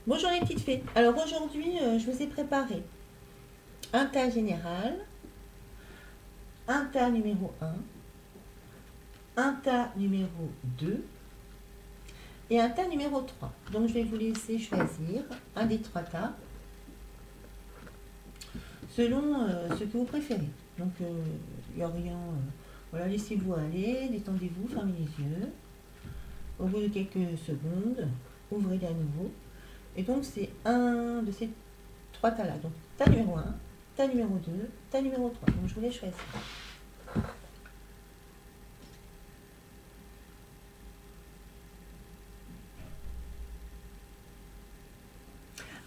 Bonjour les petites fées. Alors aujourd'hui, je vous ai préparé un tas général, un tas numéro un tas numéro 2 et un tas numéro 3. Donc je vais vous laisser choisir un des trois tas selon ce que vous préférez. Donc il n'y a rien. Voilà, laissez-vous aller, détendez-vous, fermez les yeux. Au bout de quelques secondes, ouvrez-les à nouveau. Et donc c'est un de ces trois tas là. Donc tas numéro 1, tas numéro 2, tas numéro 3. Donc je vous les choisis.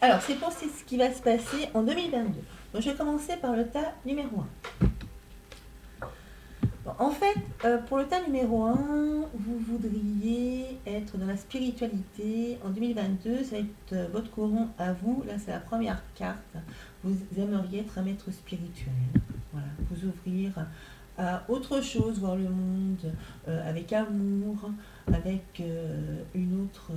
Alors, c'est pour ce qui va se passer en 2022. Donc, je vais commencer par le tas numéro 1. Bon, en fait, pour le tas numéro 1, vous voudriez être dans la spiritualité. En 2022, ça va être votre courant à vous. Là, c'est la première carte. Vous aimeriez être un maître spirituel. Voilà, vous ouvrir à autre chose, voir le monde avec amour, avec une autre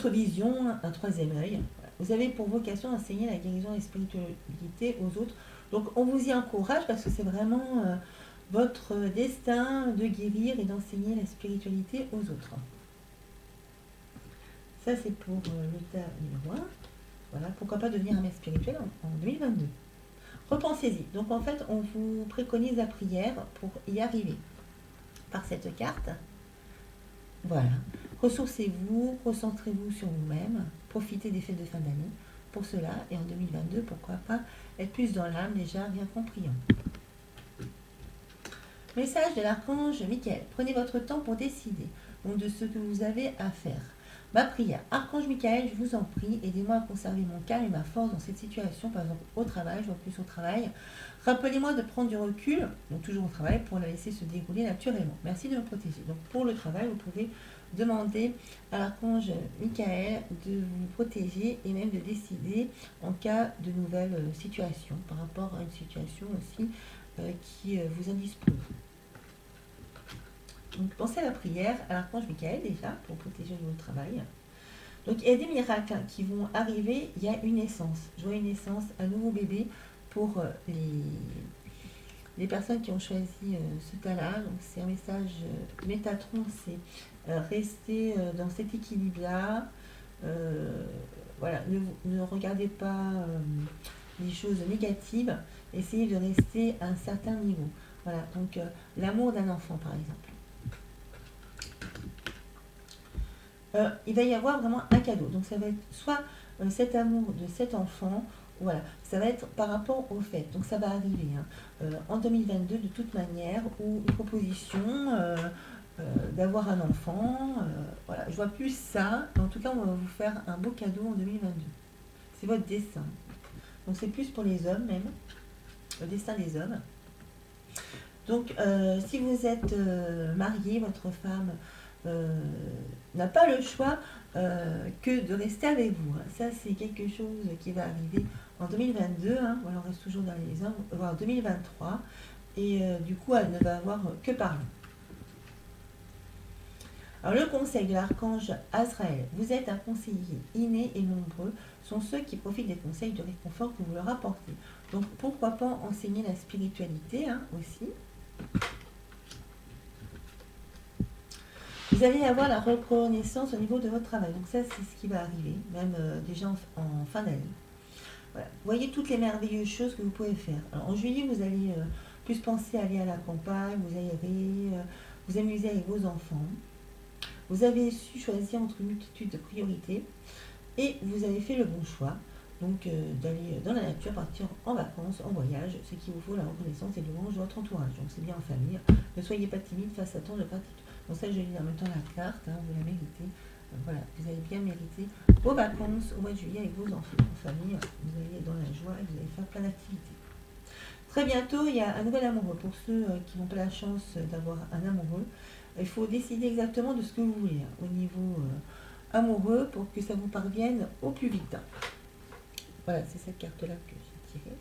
vision, un troisième œil. Vous avez pour vocation d'enseigner la guérison et la spiritualité aux autres. Donc on vous y encourage parce que c'est vraiment votre destin de guérir et d'enseigner la spiritualité aux autres. Ça c'est pour le tas numéro 1. Voilà, pourquoi pas devenir un maître spirituel en 2022. Repensez-y. Donc en fait, on vous préconise la prière pour y arriver par cette carte. Voilà. Ressourcez-vous, recentrez-vous sur vous-même, profitez des fêtes de fin d'année pour cela, et en 2022, pourquoi pas être plus dans l'âme, déjà rien qu'en priant. Message de l'archange Michael. Prenez votre temps pour décider donc, de ce que vous avez à faire. Ma prière. Archange Michael, je vous en prie, aidez-moi à conserver mon calme et ma force dans cette situation, par exemple au travail, je vois plus au travail. Rappelez-moi de prendre du recul, donc toujours au travail, pour la laisser se dérouler naturellement. Merci de me protéger. Donc pour le travail, vous pouvez demander à l'archange Michael de vous protéger et même de décider en cas de nouvelles situations, par rapport à une situation aussi qui vous indispose. Donc pensez à la prière, à l'archange Michael déjà, pour protéger votre travail. Donc il y a des miracles qui vont arriver, il y a une naissance. Je vois une naissance, un nouveau bébé pour les personnes qui ont choisi ce tas-là. Donc c'est un message Métatron, c'est rester dans cet équilibre-là. Voilà, ne regardez pas les choses négatives, essayez de rester à un certain niveau. Voilà, donc l'amour d'un enfant par exemple. Il va y avoir vraiment un cadeau. Donc ça va être soit cet amour de cet enfant, voilà, ça va être par rapport au fait. Donc ça va arriver en 2022 de toute manière, ou une proposition d'avoir un enfant. Voilà, je vois plus ça. En tout cas, on va vous faire un beau cadeau en 2022. C'est votre destin. Donc c'est plus pour les hommes même, le destin des hommes. Donc si vous êtes marié, votre femme n'a pas le choix que de rester avec vous. Ça, c'est quelque chose qui va arriver en 2022. Voilà, on reste toujours dans les hommes, voire 2023. Et du coup, elle ne va avoir que par nous. Alors, le conseil de l'archange Azraël. Vous êtes un conseiller inné et nombreux sont ceux qui profitent des conseils de réconfort que vous leur apportez. Donc, pourquoi pas enseigner la spiritualité aussi. Vous allez avoir la reconnaissance au niveau de votre travail. Donc ça, c'est ce qui va arriver, même déjà en fin d'année. Voilà. Vous voyez toutes les merveilleuses choses que vous pouvez faire. Alors, en juillet, vous allez plus penser à aller à la campagne, vous aérez, vous amuser avec vos enfants. Vous avez su choisir entre une multitude de priorités et vous avez fait le bon choix. Donc d'aller dans la nature, partir en vacances, en voyage, ce qui vous faut la reconnaissance et le louange de votre entourage. Donc c'est bien en famille. Ne soyez pas timide face à tant de pratiques. Donc ça, je lis en même temps la carte, vous la méritez. Voilà, vous avez bien mérité vos vacances au mois de juillet avec vos enfants en famille. Vous allez être dans la joie et vous allez faire plein d'activités. Très bientôt, il y a un nouvel amoureux. Pour ceux qui n'ont pas la chance d'avoir un amoureux, il faut décider exactement de ce que vous voulez au niveau amoureux pour que ça vous parvienne au plus vite. Voilà, c'est cette carte-là que j'ai tirée.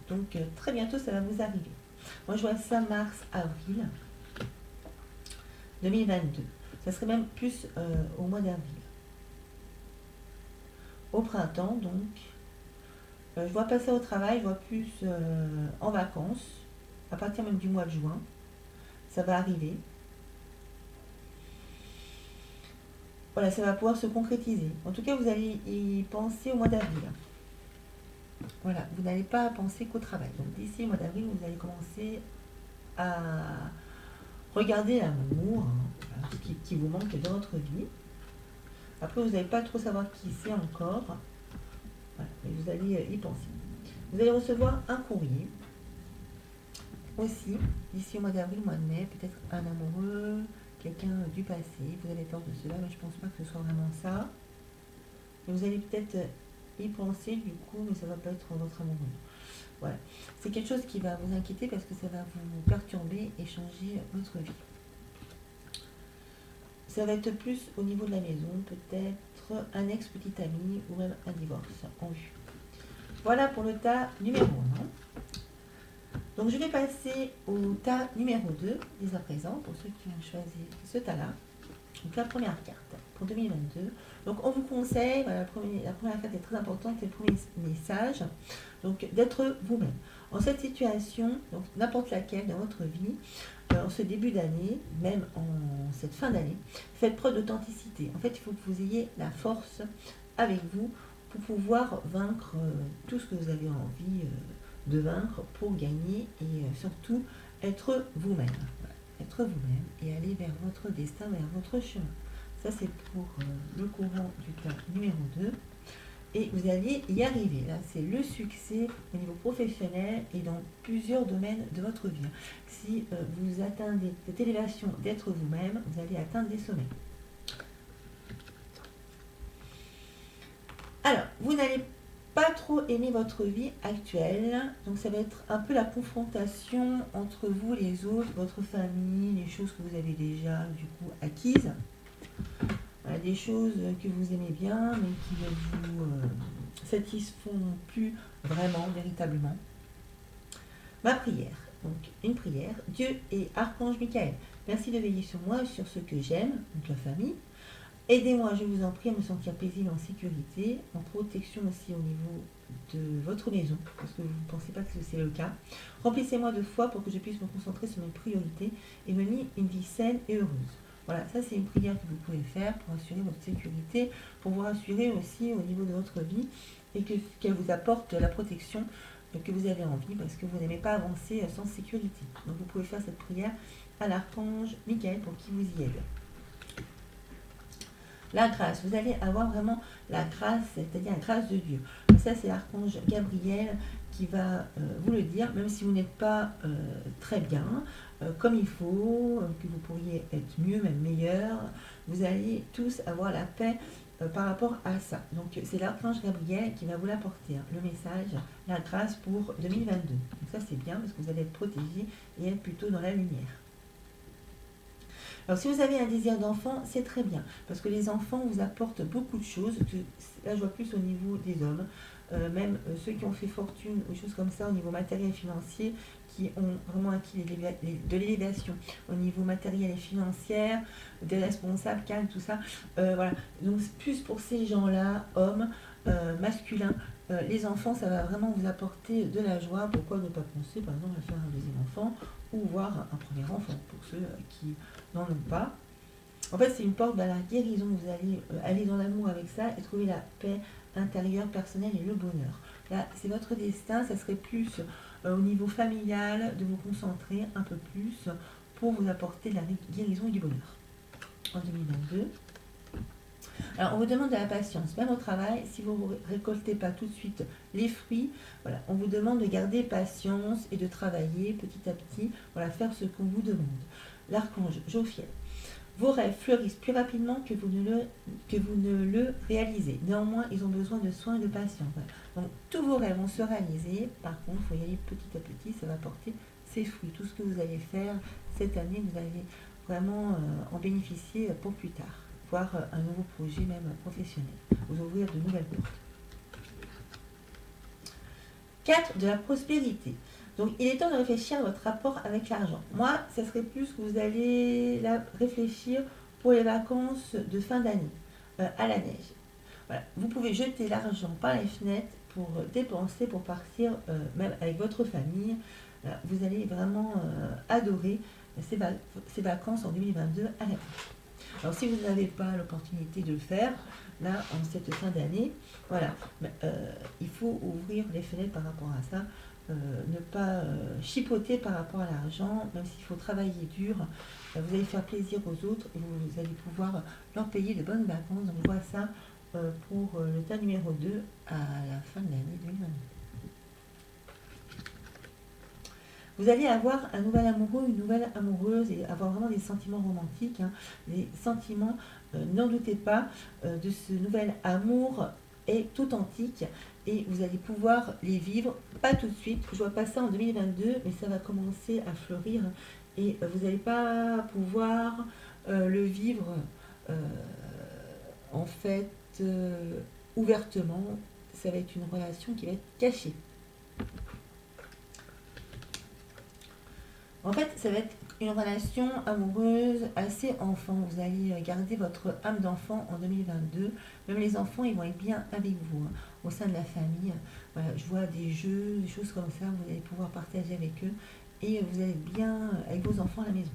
Donc très bientôt, ça va vous arriver. Moi, je vois ça mars-avril 2022. Ça serait même plus au mois d'avril. au printemps, donc. Je vois passer au travail, je vois plus en vacances, à partir même du mois de juin. Ça va arriver. Voilà, ça va pouvoir se concrétiser. En tout cas, vous allez y penser au mois d'avril. Voilà, vous n'allez pas penser qu'au travail. Donc d'ici le mois d'avril, vous allez commencer à regarder l'amour, hein, voilà, ce qui vous manque dans votre vie. Après, vous n'allez pas trop savoir qui c'est encore. Voilà, mais vous allez y penser. Vous allez recevoir un courrier. Aussi, d'ici au mois d'avril, mois de mai, peut-être un amoureux, quelqu'un du passé. Vous avez peur de cela, mais je ne pense pas que ce soit vraiment ça. Mais vous allez peut-être y penser du coup, mais ça ne va pas être votre amoureux. Voilà. C'est quelque chose qui va vous inquiéter parce que ça va vous perturber et changer votre vie. Ça va être plus au niveau de la maison, peut-être un ex-petit ami ou même un divorce en vue. Voilà pour le tas numéro 1. Donc je vais passer au tas numéro 2 dès à présent pour ceux qui ont choisi ce tas-là. Donc la première carte pour 2022. Donc on vous conseille, voilà, la première carte est très importante, c'est le premier message, donc d'être vous-même. En cette situation, donc n'importe laquelle dans votre vie, en ce début d'année, même en cette fin d'année, faites preuve d'authenticité. En fait, il faut que vous ayez la force avec vous pour pouvoir vaincre tout ce que vous avez envie de vaincre pour gagner et surtout être vous-même. Voilà. Être vous-même et aller vers votre destin, vers votre chemin. Ça, c'est pour le courant du tas numéro 2. Et vous allez y arriver. Là, c'est le succès au niveau professionnel et dans plusieurs domaines de votre vie. Si vous atteindez cette élévation d'être vous-même, vous allez atteindre des sommets. Alors, vous n'allez pas trop aimer votre vie actuelle. Donc, ça va être un peu la confrontation entre vous, les autres, votre famille, les choses que vous avez déjà, du coup, acquises. Voilà, des choses que vous aimez bien, mais qui ne vous satisfont plus vraiment, véritablement. Ma prière. Donc, une prière. Dieu et Archange Michael, merci de veiller sur moi et sur ce que j'aime, donc la famille. Aidez-moi, je vous en prie, à me sentir paisible en sécurité, en protection aussi au niveau de votre maison, parce que vous ne pensez pas que c'est le cas. Remplissez-moi de foi pour que je puisse me concentrer sur mes priorités et mener une vie saine et heureuse. Voilà, ça c'est une prière que vous pouvez faire pour assurer votre sécurité, pour vous rassurer aussi au niveau de votre vie et qu'elle vous apporte la protection que vous avez envie parce que vous n'aimez pas avancer sans sécurité. Donc vous pouvez faire cette prière à l'archange Michael pour qu'il vous y aide. La grâce, vous allez avoir vraiment la grâce, c'est-à-dire la grâce de Dieu. Ça, c'est l'archange Gabriel qui va vous le dire, même si vous n'êtes pas très bien, comme il faut, que vous pourriez être mieux, même meilleur, vous allez tous avoir la paix par rapport à ça. Donc, c'est l'archange Gabriel qui va vous l'apporter, hein, le message, la grâce pour 2022. Donc ça, c'est bien parce que vous allez être protégé et être plutôt dans la lumière. Alors, si vous avez un désir d'enfant, c'est très bien, parce que les enfants vous apportent beaucoup de choses. Là, je vois plus au niveau des hommes, même ceux qui ont fait fortune ou choses comme ça au niveau matériel et financier, qui ont vraiment acquis de l'élévation au niveau matériel et financier, des responsables, calmes, tout ça. Voilà. Donc, plus pour ces gens-là, hommes, masculins, les enfants, ça va vraiment vous apporter de la joie. Pourquoi ne pas penser, par exemple, à faire un deuxième enfant ou voir un premier enfant pour ceux qui n'en ont pas. En fait, c'est une porte vers la guérison. Vous allez aller dans l'amour avec ça et trouver la paix intérieure, personnelle et le bonheur. Là, c'est votre destin. Ça serait plus au niveau familial de vous concentrer un peu plus pour vous apporter la guérison et du bonheur en 2022. Alors, on vous demande de la patience, même au travail, si vous ne récoltez pas tout de suite les fruits, voilà, on vous demande de garder patience et de travailler petit à petit, voilà, faire ce qu'on vous demande. L'archange Jophiel. Vos rêves fleurissent plus rapidement que vous ne le réalisez. Néanmoins, ils ont besoin de soins et de patience. Voilà. Donc, tous vos rêves vont se réaliser. Par contre, il faut y aller petit à petit, ça va porter ses fruits. Tout ce que vous allez faire cette année, vous allez vraiment en bénéficier pour plus tard. Voir un nouveau projet, même professionnel, vous ouvrir de nouvelles portes. 4, de la prospérité. Donc, il est temps de réfléchir à votre rapport avec l'argent. Moi, ça serait plus que vous allez là réfléchir pour les vacances de fin d'année, à la neige. Voilà. Vous pouvez jeter l'argent par les fenêtres pour dépenser, pour partir, même avec votre famille. Voilà. Vous allez vraiment adorer ces vacances en 2022 à la plage. Alors si vous n'avez pas l'opportunité de le faire, là, en cette fin d'année, voilà, il faut ouvrir les fenêtres par rapport à ça, ne pas chipoter par rapport à l'argent, même s'il faut travailler dur, vous allez faire plaisir aux autres et vous allez pouvoir leur payer de bonnes vacances. Donc je vois ça pour le tas numéro 2 à la fin de l'année 2022. Vous allez avoir un nouvel amoureux, une nouvelle amoureuse et avoir vraiment des sentiments romantiques, hein, des sentiments, n'en doutez pas, de ce nouvel amour est authentique et vous allez pouvoir les vivre, pas tout de suite, je vois pas ça en 2022, mais ça va commencer à fleurir et vous n'allez pas pouvoir le vivre euh, en fait ouvertement, ça va être une relation qui va être cachée. En fait, ça va être une relation amoureuse assez enfant. Vous allez garder votre âme d'enfant en 2022. Même les enfants, ils vont être bien avec vous, hein, au sein de la famille. Voilà, je vois des jeux, des choses comme ça, vous allez pouvoir partager avec eux. Et vous allez être bien avec vos enfants à la maison.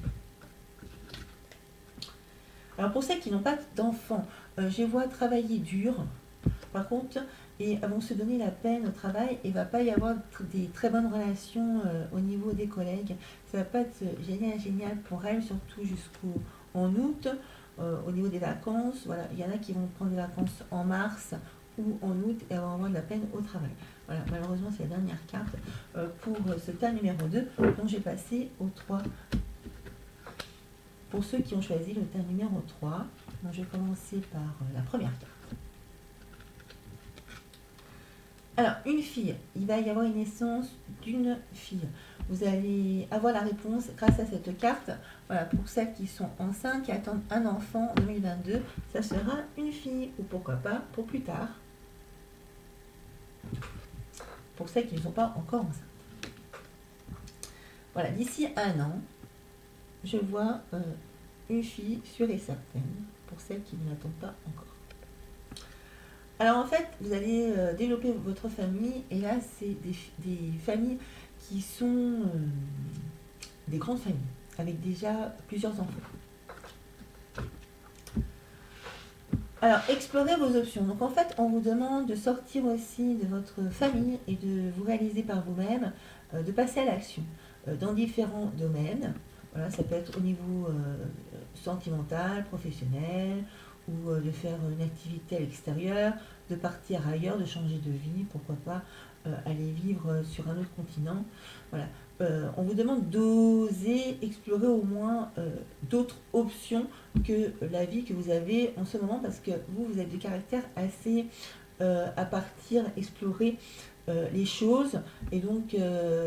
Alors pour ceux qui n'ont pas d'enfants, je les vois travailler dur. Par contre, et vont se donner la peine au travail et il ne va pas y avoir des très bonnes relations au niveau des collègues. Ça ne va pas être génial pour elles, surtout jusqu'en août, au niveau des vacances. Voilà, il y en a qui vont prendre des vacances en mars ou en août et vont avoir de la peine au travail. Voilà, malheureusement, c'est la dernière carte pour ce tas numéro 2. Donc, j'ai passé au 3. Pour ceux qui ont choisi le tas numéro 3, donc je vais commencer par la première carte. Alors, une fille, il va y avoir une naissance d'une fille. Vous allez avoir la réponse grâce à cette carte. Voilà, pour celles qui sont enceintes, qui attendent un enfant en 2022, ça sera une fille, ou pourquoi pas pour plus tard. Pour celles qui ne sont pas encore enceintes. Voilà, d'ici un an, je vois une fille sûre et certaine, pour celles qui ne l'attendent pas encore. Alors en fait, vous allez développer votre famille, et là, c'est des familles qui sont des grandes familles, avec déjà plusieurs enfants. Alors, explorez vos options. Donc en fait, on vous demande de sortir aussi de votre famille et de vous réaliser par vous-même, de passer à l'action dans différents domaines. Voilà, ça peut être au niveau sentimental, professionnel, ou de faire une activité à l'extérieur, de partir ailleurs, de changer de vie, pourquoi pas aller vivre sur un autre continent. Voilà. On vous demande d'oser explorer au moins d'autres options que la vie que vous avez en ce moment, parce que vous avez du caractère assez à partir, explorer les choses, et donc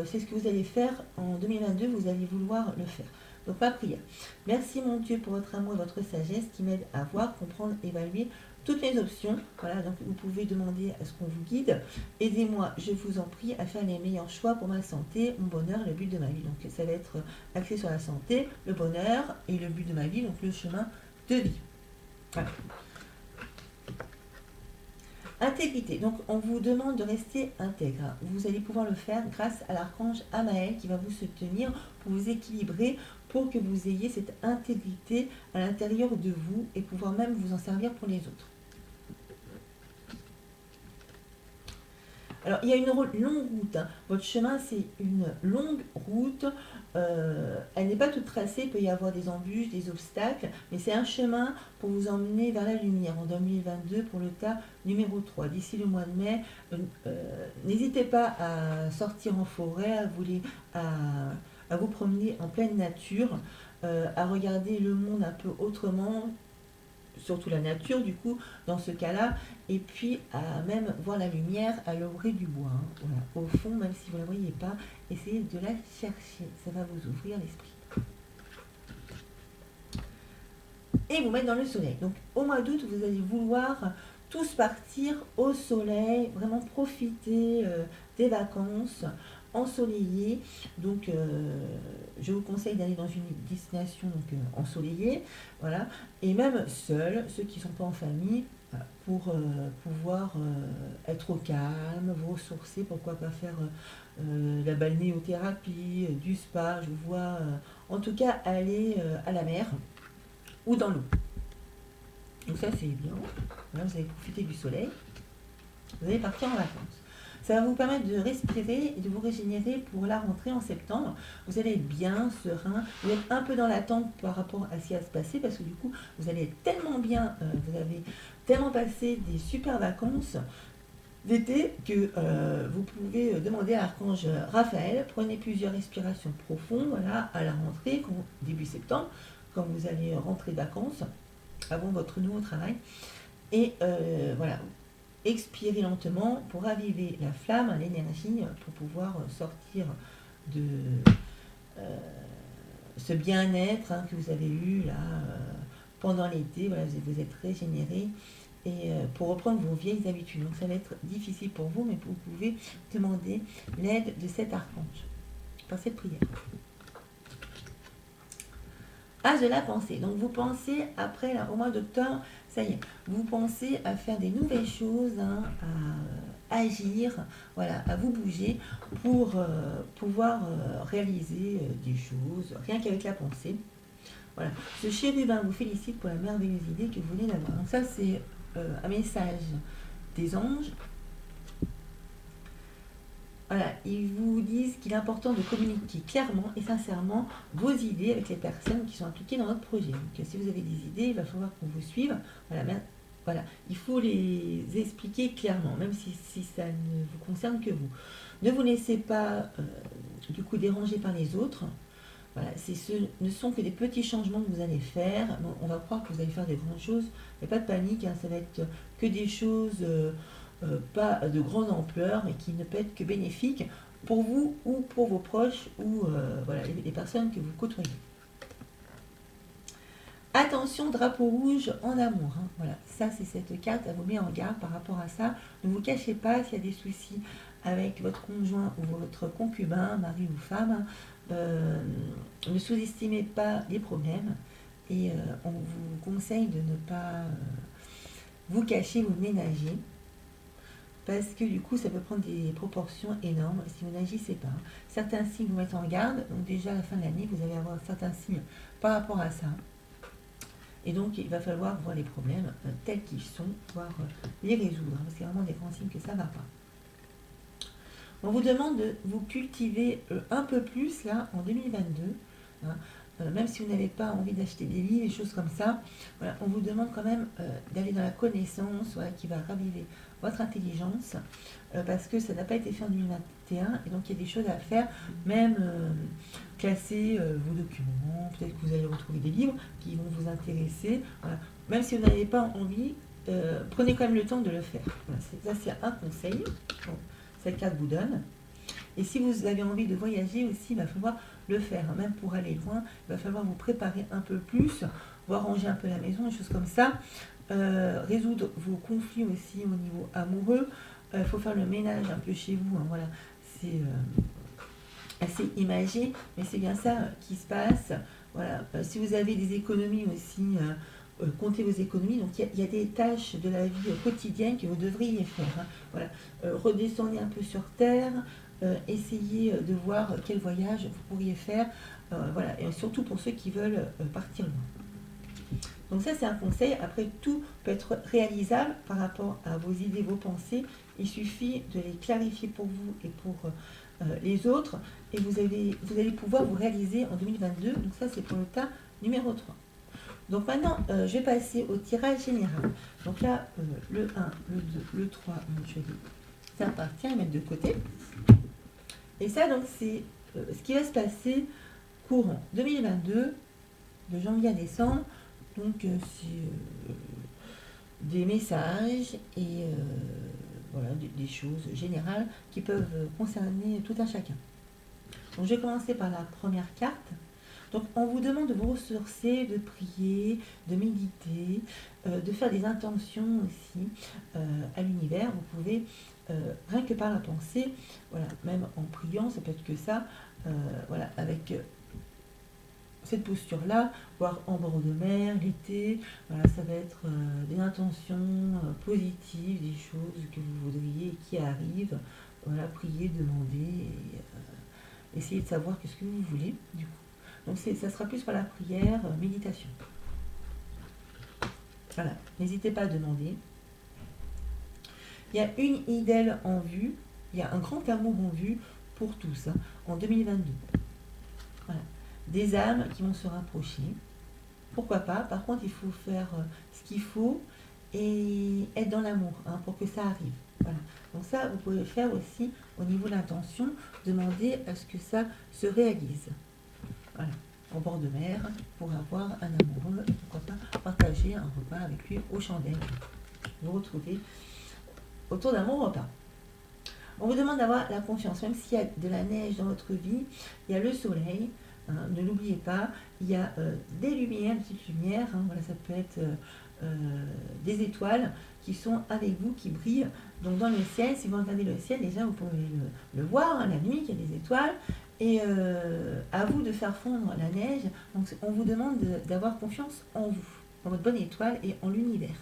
c'est ce que vous allez faire en 2022, vous allez vouloir le faire. Donc ma prière. Merci mon Dieu pour votre amour et votre sagesse qui m'aide à voir, comprendre, évaluer toutes les options. Voilà, donc vous pouvez demander à ce qu'on vous guide. Aidez-moi, je vous en prie, à faire les meilleurs choix pour ma santé, mon bonheur et le but de ma vie. Donc ça va être axé sur la santé, le bonheur et le but de ma vie, donc le chemin de vie. Voilà. Intégrité. Donc, on vous demande de rester intègre. Vous allez pouvoir le faire grâce à l'archange Amaël qui va vous soutenir pour vous équilibrer, pour que vous ayez cette intégrité à l'intérieur de vous et pouvoir même vous en servir pour les autres. Alors, il y a une longue route. Hein. Votre chemin, c'est une longue route. Elle n'est pas toute tracée. Il peut y avoir des embûches, des obstacles. Mais c'est un chemin pour vous emmener vers la lumière en 2022 pour le tas numéro 3. D'ici le mois de mai, n'hésitez pas à sortir en forêt, à vous promener en pleine nature, à regarder le monde un peu autrement, surtout la nature du coup dans ce cas-là, et puis à même voir la lumière à l'orée du bois, hein. Voilà. Au fond, même si vous ne la voyez pas, essayez de la chercher, ça va vous ouvrir l'esprit et vous mettre dans le soleil. Donc au mois d'août, vous allez vouloir tous partir au soleil, vraiment profiter des vacances, ensoleillée. Donc, je vous conseille d'aller dans une destination donc, ensoleillée, voilà. Et même seul, ceux qui ne sont pas en famille, voilà, pour pouvoir être au calme, vous ressourcer, pourquoi pas faire la balnéothérapie, du spa, je vous vois en tout cas aller à la mer ou dans l'eau. Donc ça c'est bien, voilà, vous allez profiter du soleil, vous allez partir en vacances. Ça va vous permettre de respirer et de vous régénérer pour la rentrée en septembre. Vous allez être bien, serein, vous êtes un peu dans l'attente par rapport à ce qui va se passer parce que du coup vous allez être tellement bien, vous avez tellement passé des super vacances d'été que vous pouvez demander à l'archange Raphaël, prenez plusieurs respirations profondes, voilà, à la rentrée, début septembre, quand vous allez rentrer de vacances, avant votre nouveau travail. Et voilà, expirez lentement pour raviver la flamme, l'énergie, pour pouvoir sortir de ce bien-être que vous avez eu là pendant l'été. Voilà, vous êtes régénéré et pour reprendre vos vieilles habitudes. Donc ça va être difficile pour vous, mais vous pouvez demander l'aide de cet archange par cette prière. As de la pensée. Donc vous pensez après au mois d'octobre, ça y est, vous pensez à faire des nouvelles choses, à agir, voilà, à vous bouger pour pouvoir réaliser des choses, rien qu'avec la pensée. Voilà. Ce chérubin vous félicite pour la merveilleuse idée que vous venez d'avoir. Donc ça c'est un message des anges. Voilà, ils vous disent qu'il est important de communiquer clairement et sincèrement vos idées avec les personnes qui sont impliquées dans votre projet. Donc, si vous avez des idées, il va falloir qu'on vous suive. Voilà, mais, voilà, il faut les expliquer clairement, même si ça ne vous concerne que vous. Ne vous laissez pas du coup déranger par les autres. Voilà, ce ne sont que des petits changements que vous allez faire. Bon, on va croire que vous allez faire des grandes choses. Il n'y a pas de panique, ça va être que des choses pas de grande ampleur, mais qui ne peut être que bénéfiques pour vous ou pour vos proches ou voilà, les personnes que vous côtoyez. Attention, drapeau rouge en amour. Voilà, ça c'est cette carte, elle vous met en garde par rapport à ça. Ne vous cachez pas s'il y a des soucis avec votre conjoint ou votre concubin, mari ou femme. Ne sous-estimez pas les problèmes et on vous conseille de ne pas vous cacher, vous ménager. Parce que du coup, ça peut prendre des proportions énormes si vous n'agissez pas. Certains signes vous mettent en garde, donc déjà à la fin de l'année, vous allez avoir certains signes par rapport à ça. Et donc, il va falloir voir les problèmes tels qu'ils sont, voir les résoudre. C'est vraiment des grands signes que ça ne va pas. On vous demande de vous cultiver un peu plus là en 2022. Hein, même si vous n'avez pas envie d'acheter des livres, des choses comme ça, voilà, on vous demande quand même d'aller dans la connaissance, voilà, qui va raviver votre intelligence, parce que ça n'a pas été fait en 2021, et donc il y a des choses à faire, même classer vos documents, peut-être que vous allez retrouver des livres qui vont vous intéresser, voilà. Même si vous n'avez pas envie, prenez quand même le temps de le faire. Voilà, ça c'est un conseil, bon, cette carte vous donne. Et si vous avez envie de voyager aussi, il va falloir le faire. Même pour aller loin, il va falloir vous préparer un peu plus, voire ranger un peu la maison, des choses comme ça. Résoudre vos conflits aussi au niveau amoureux. Il faut faire le ménage un peu chez vous. Hein, voilà, c'est assez imagé, mais c'est bien ça qui se passe. Voilà. Si vous avez des économies aussi, comptez vos économies. Donc il y a des tâches de la vie quotidienne que vous devriez faire. Hein. Voilà. Redescendez un peu sur terre. Essayez de voir quel voyage vous pourriez faire, voilà, et surtout pour ceux qui veulent partir loin. Donc ça c'est un conseil. Après, tout peut être réalisable par rapport à vos idées, vos pensées. Il suffit de les clarifier pour vous et pour les autres, et vous allez pouvoir vous réaliser en 2022. Donc ça c'est pour le tas numéro 3. Donc maintenant, je vais passer au tirage général. Donc là, le 1, le 2, le 3, je vais ça appartient à mettre de côté. Et ça, donc, c'est ce qui va se passer courant 2022, de janvier à décembre. Donc, c'est des messages et voilà, des choses générales qui peuvent concerner tout un chacun. Donc, je vais commencer par la première carte. Donc on vous demande de vous ressourcer, de prier, de méditer, de faire des intentions aussi à l'univers. Vous pouvez, rien que par la pensée, voilà, même en priant, ça peut être que ça, voilà, avec cette posture-là, voire en bord de mer, l'été, voilà, ça va être des intentions positives, des choses que vous voudriez qui arrivent, voilà, prier, demander, et essayer de savoir qu'est-ce que vous voulez, du coup. Donc ça sera plus par la prière, méditation. Voilà, n'hésitez pas à demander. Il y a une idole en vue, il y a un grand amour en vue pour tous, hein, en 2022. Voilà. Des âmes qui vont se rapprocher. Pourquoi pas? Par contre, il faut faire ce qu'il faut et être dans l'amour, hein, pour que ça arrive. Voilà. Donc ça, vous pouvez le faire aussi au niveau de l'intention, demander à ce que ça se réalise. Voilà. En bord de mer, pour avoir un amoureux, pourquoi pas partager un repas avec lui aux chandelles. Vous retrouvez autour d'un bon repas. On vous demande d'avoir la confiance, même s'il y a de la neige dans votre vie, il y a le soleil, hein, ne l'oubliez pas, il y a des lumières, des petites lumières, hein, voilà, ça peut être des étoiles qui sont avec vous, qui brillent. Donc dans le ciel, si vous regardez le ciel, déjà vous pouvez le voir, hein, la nuit, il y a des étoiles, et à vous de faire fondre la neige. Donc on vous demande d'avoir confiance en vous, dans votre bonne étoile et en l'univers,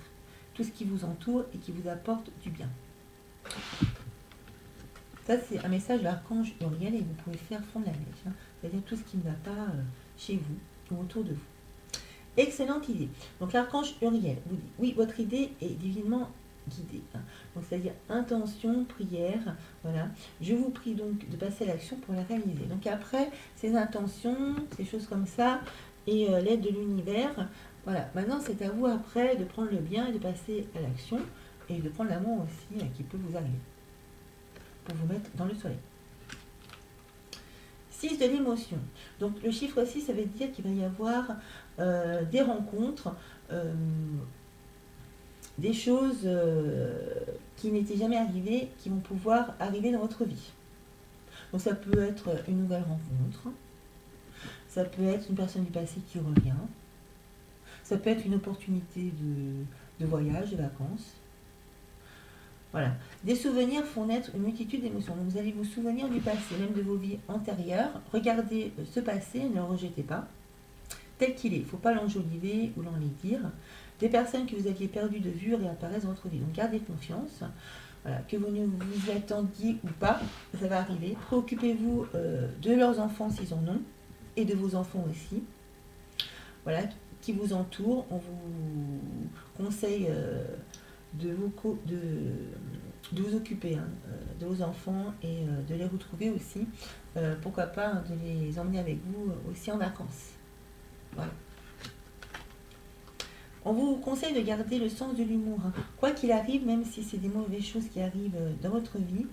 tout ce qui vous entoure et qui vous apporte du bien. Ça, c'est un message de l'archange Uriel et vous pouvez faire fondre la neige, hein, c'est-à-dire tout ce qui ne va pas chez vous ou autour de vous. Excellente idée. Donc l'archange Uriel vous dit, oui, votre idée est divinement guidée, hein. Donc c'est-à-dire intention, prière, voilà. Je vous prie donc de passer à l'action pour la réaliser. Donc après, ces intentions, ces choses comme ça, et l'aide de l'univers, voilà. Maintenant, c'est à vous après de prendre le bien et de passer à l'action et de prendre l'amour aussi qui peut vous arriver, pour vous mettre dans le soleil. 6 de l'émotion. Donc le chiffre 6, ça veut dire qu'il va y avoir des rencontres, des choses qui n'étaient jamais arrivées, qui vont pouvoir arriver dans votre vie. Donc ça peut être une nouvelle rencontre, ça peut être une personne du passé qui revient, ça peut être une opportunité de voyage, de vacances. Voilà. Des souvenirs font naître une multitude d'émotions. Donc vous allez vous souvenir du passé, même de vos vies antérieures. Regardez ce passé, ne le rejetez pas, tel qu'il est. Il ne faut pas l'enjoliver ou l'enlaidir. Des personnes que vous aviez perdues de vue réapparaissent dans votre vie. Donc gardez confiance. Voilà. Que vous ne vous y attendiez ou pas, ça va arriver. Préoccupez-vous de leurs enfants s'ils en ont, et de vos enfants aussi. Voilà, qui vous entourent. On vous conseille de vous occuper, hein, de vos enfants et de les retrouver aussi. Pourquoi pas, hein, de les emmener avec vous aussi en vacances. Voilà. On vous conseille de garder le sens de l'humour, hein. Quoi qu'il arrive, même si c'est des mauvaises choses qui arrivent dans votre vie,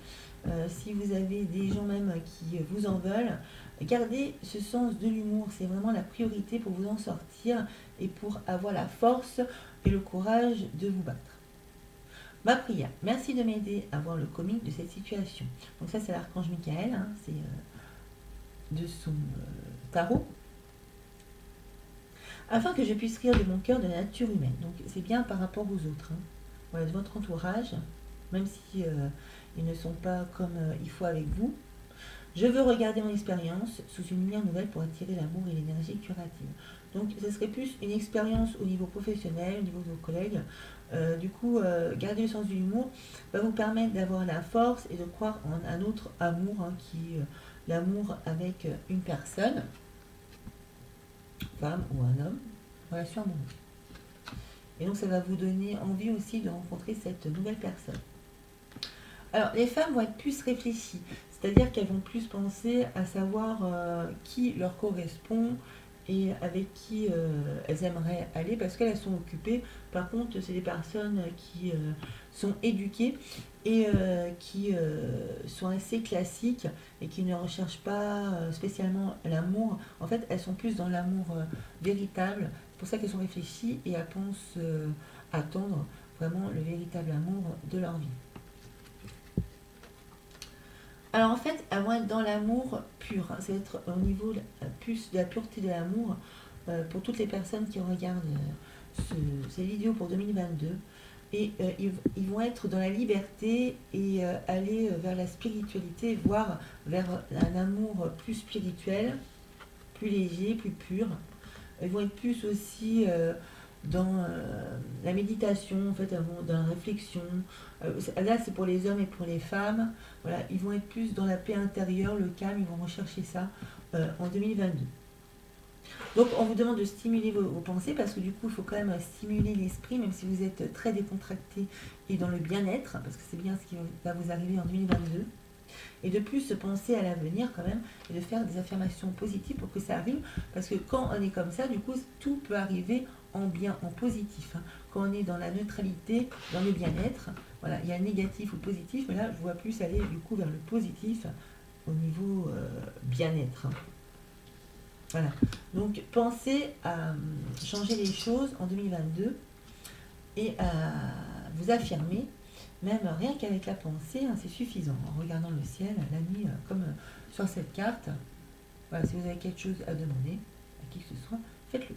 si vous avez des gens même qui vous en veulent, gardez ce sens de l'humour. C'est vraiment la priorité pour vous en sortir et pour avoir la force et le courage de vous battre. Ma prière. Merci de m'aider à voir le comique de cette situation. Donc ça, c'est l'archange Michael, hein, c'est de son tarot. Afin que je puisse rire de mon cœur de la nature humaine. Donc c'est bien par rapport aux autres, hein. Voilà, de votre entourage, même si ils ne sont pas comme il faut avec vous. Je veux regarder mon expérience sous une lumière nouvelle pour attirer l'amour et l'énergie curative. Donc, ce serait plus une expérience au niveau professionnel, au niveau de vos collègues. Du coup, garder le sens de l'humour va vous permettre d'avoir la force et de croire en un autre amour, hein, qui est l'amour avec une personne, femme ou un homme, relation amoureuse. Et donc, ça va vous donner envie aussi de rencontrer cette nouvelle personne. Alors, les femmes vont être plus réfléchies, c'est-à-dire qu'elles vont plus penser à savoir qui leur correspond et avec qui elles aimeraient aller, parce qu'elles sont occupées. Par contre, c'est des personnes qui sont éduquées et qui sont assez classiques et qui ne recherchent pas spécialement l'amour. En fait, elles sont plus dans l'amour véritable. C'est pour ça qu'elles sont réfléchies et elles pensent attendre vraiment le véritable amour de leur vie. Alors en fait, elles vont être dans l'amour pur, hein. Ça va être au niveau plus de la pureté de l'amour pour toutes les personnes qui regardent ces vidéos pour 2022. Et ils vont être dans la liberté et aller vers la spiritualité, voire vers un amour plus spirituel, plus léger, plus pur. Ils vont être plus aussi dans la méditation, en fait, dans la réflexion. Là, c'est pour les hommes et pour les femmes. Voilà, ils vont être plus dans la paix intérieure, le calme, ils vont rechercher ça en 2022. Donc, on vous demande de stimuler vos pensées parce que du coup, il faut quand même stimuler l'esprit, même si vous êtes très décontracté et dans le bien-être, parce que c'est bien ce qui va vous arriver en 2022. Et de plus, penser à l'avenir quand même et de faire des affirmations positives pour que ça arrive. Parce que quand on est comme ça, du coup, tout peut arriver en bien, en positif. Quand on est dans la neutralité, dans le bien-être, voilà, il y a négatif ou positif, mais là, je vois plus aller du coup vers le positif au niveau bien-être. Voilà. Donc, pensez à changer les choses en 2022 et à vous affirmer, même rien qu'avec la pensée, hein, c'est suffisant. En regardant le ciel, la nuit, comme sur cette carte, voilà, si vous avez quelque chose à demander à qui que ce soit, faites-le.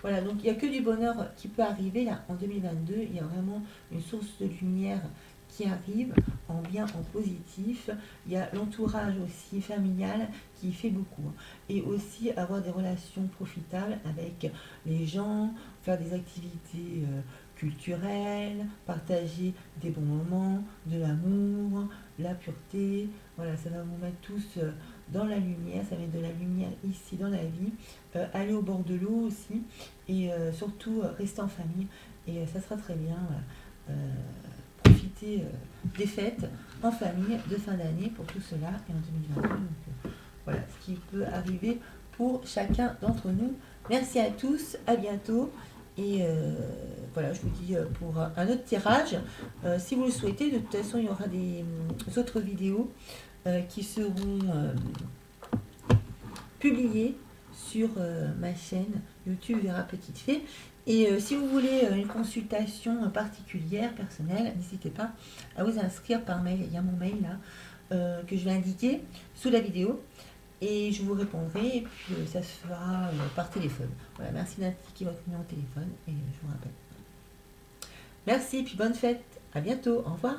Voilà, donc il n'y a que du bonheur qui peut arriver là en 2022. Il y a vraiment une source de lumière qui arrive en bien, en positif. Il y a l'entourage aussi familial qui fait beaucoup. Et aussi avoir des relations profitables avec les gens, faire des activités culturelles, partager des bons moments, de l'amour, la pureté. Voilà, ça va vous mettre tous dans la lumière, ça met de la lumière ici dans la vie. Aller au bord de l'eau aussi. Et surtout, rester en famille. Et ça sera très bien. Voilà. Profiter des fêtes en famille de fin d'année pour tout cela et en 2022. Donc, voilà ce qui peut arriver pour chacun d'entre nous. Merci à tous, à bientôt. Et voilà, je vous dis pour un autre tirage, si vous le souhaitez, de toute façon, il y aura des autres vidéos qui seront publiées sur ma chaîne YouTube Vera Petite Fée. Et si vous voulez une consultation particulière, personnelle, n'hésitez pas à vous inscrire par mail. Il y a mon mail là que je vais indiquer sous la vidéo. Et je vous répondrai, et puis ça se fera par téléphone. Voilà, merci d'indiquer votre numéro de téléphone, et je vous rappelle. Merci, puis bonne fête. À bientôt. Au revoir.